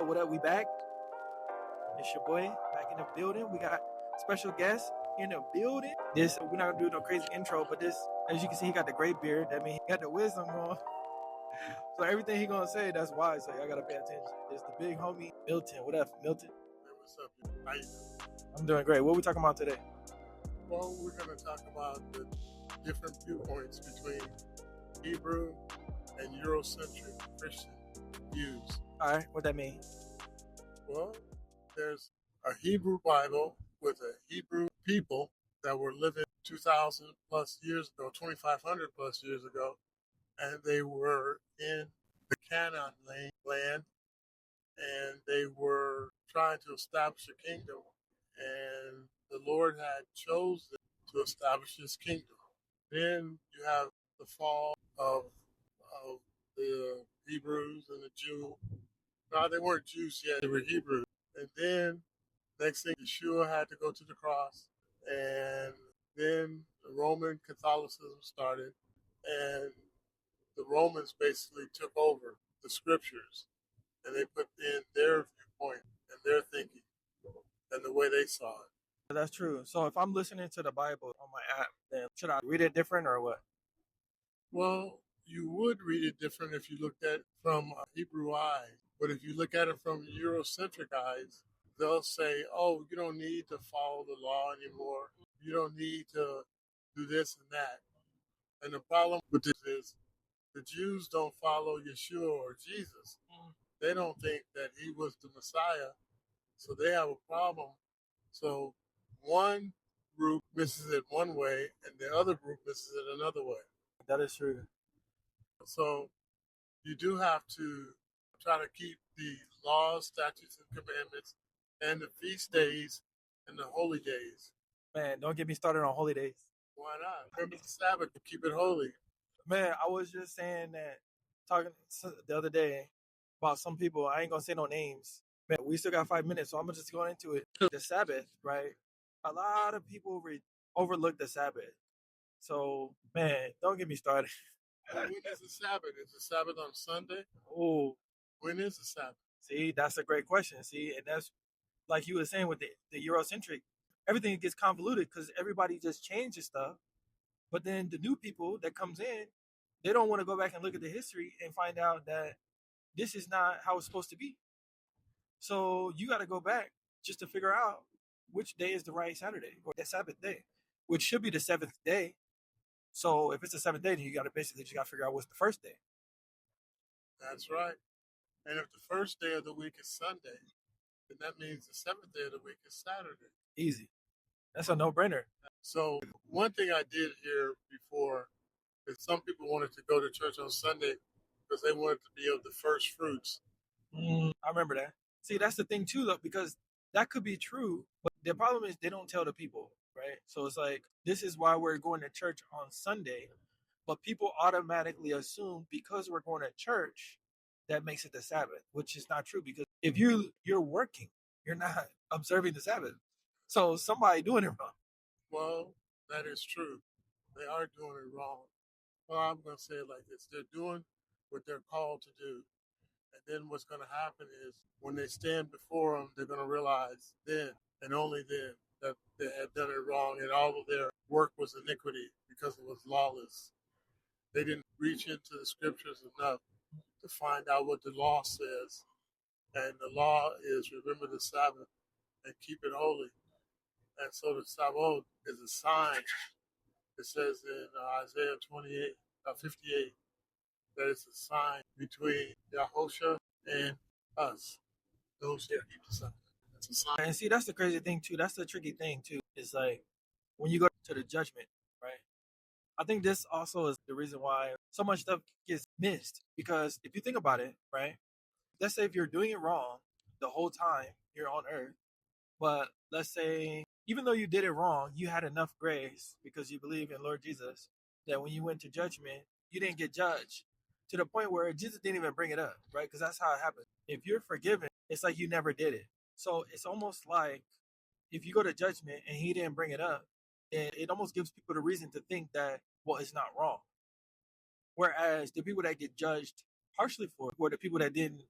what up? We back. It's your boy back in the building. We got special guests in the building. We're not gonna do no crazy intro, but this, as you can see, he got the great beard. That means he got the wisdom going. So everything he gonna say, that's wise. So I gotta pay attention. It's the big homie Milton. What up, Milton? Hey, what's up? How you doing? I'm doing great. What we talking about today? Well, we're going to talk about the different viewpoints between Hebrew and Eurocentric Christian views. All right, what that mean? Well, there's a Hebrew Bible with a Hebrew people that were living 2,000 plus years ago, 2,500 plus years ago, and they were in the Canaan land, and they were trying to establish a kingdom, and the Lord had chosen to establish his kingdom. Then you have the fall of the Hebrews and the Jews. No, they weren't Jews yet, they were Hebrews. And then next thing, Yeshua had to go to the cross, and then the Roman Catholicism started, and the Romans basically took over the scriptures, and they put in their viewpoint and their thinking and the way they saw it. That's true. So if I'm listening to the Bible on my app, then should I read it different or what? Well, you would read it different if you looked at it from Hebrew eyes. But if you look at it from Eurocentric eyes, they'll say, oh, you don't need to follow the law anymore. You don't need to do this and that. And the problem with this is the Jews don't follow Yeshua or Jesus. They don't think that he was the Messiah. So they have a problem. So one group misses it one way and the other group misses it another way. That is true. So you do have to try to keep the laws, statutes, and commandments and the feast days and the holy days. Man, don't get me started on holy days. Why not? Remember the Sabbath to keep it holy. Man, I was just saying that, talking the other day about some people, I ain't gonna say no names. Man, we still got 5 minutes, so I'm just going into it. The Sabbath, right? A lot of people overlook the Sabbath. So, man, don't get me started. And when is the Sabbath? Is the Sabbath on Sunday? Oh, When is the Sabbath? see, that's a great question. See, and that's like you were saying with the Eurocentric, everything gets convoluted because everybody just changes stuff. But then the new people that comes in, they don't want to go back and look at the history and find out that this is not how it's supposed to be. So you got to go back just to figure out which day is the right Saturday or the Sabbath day, which should be the seventh day. So if it's the seventh day, then you got to basically just got to figure out what's the first day. That's right. And if the first day of the week is Sunday, then that means the seventh day of the week is Saturday. Easy. That's a no-brainer. So one thing I did hear before is some people wanted to go to church on Sunday because they wanted to be of the first fruits. I remember that. See, that's the thing too, though, because that could be true, but the problem is they don't tell the people, right? So it's like, this is why we're going to church on Sunday, but people automatically assume because we're going to church, that makes it the Sabbath, which is not true, because if you're working, you're not observing the Sabbath. So somebody doing it wrong. Well, that is true. They are doing it wrong. Well, I'm going to say it like this. They're doing what they're called to do. And then what's going to happen is when they stand before them, they're going to realize then and only then that they had done it wrong and all of their work was iniquity because it was lawless. They didn't reach into the scriptures enough to find out what the law says. And the law is remember the Sabbath and keep it holy. And so the Sabbath is a sign. It says in Isaiah 58, that it's a sign between Yahusha and us, those who keep the Sabbath. It's a sign. And see, that's the crazy thing too. That's the tricky thing too. It's like when you go to the judgment, right? I think this also is the reason why so much stuff gets missed. Because if you think about it, right? Let's say if you're doing it wrong the whole time you're on earth, but let's say even though you did it wrong, you had enough grace because you believe in Lord Jesus that when you went to judgment, you didn't get judged to the point where Jesus didn't even bring it up, right? Because that's how it happens. If you're forgiven, it's like you never did it. So it's almost like if you go to judgment and he didn't bring it up, it almost gives people the reason to think that, well, it's not wrong. Whereas the people that get judged harshly for it were the people that didn't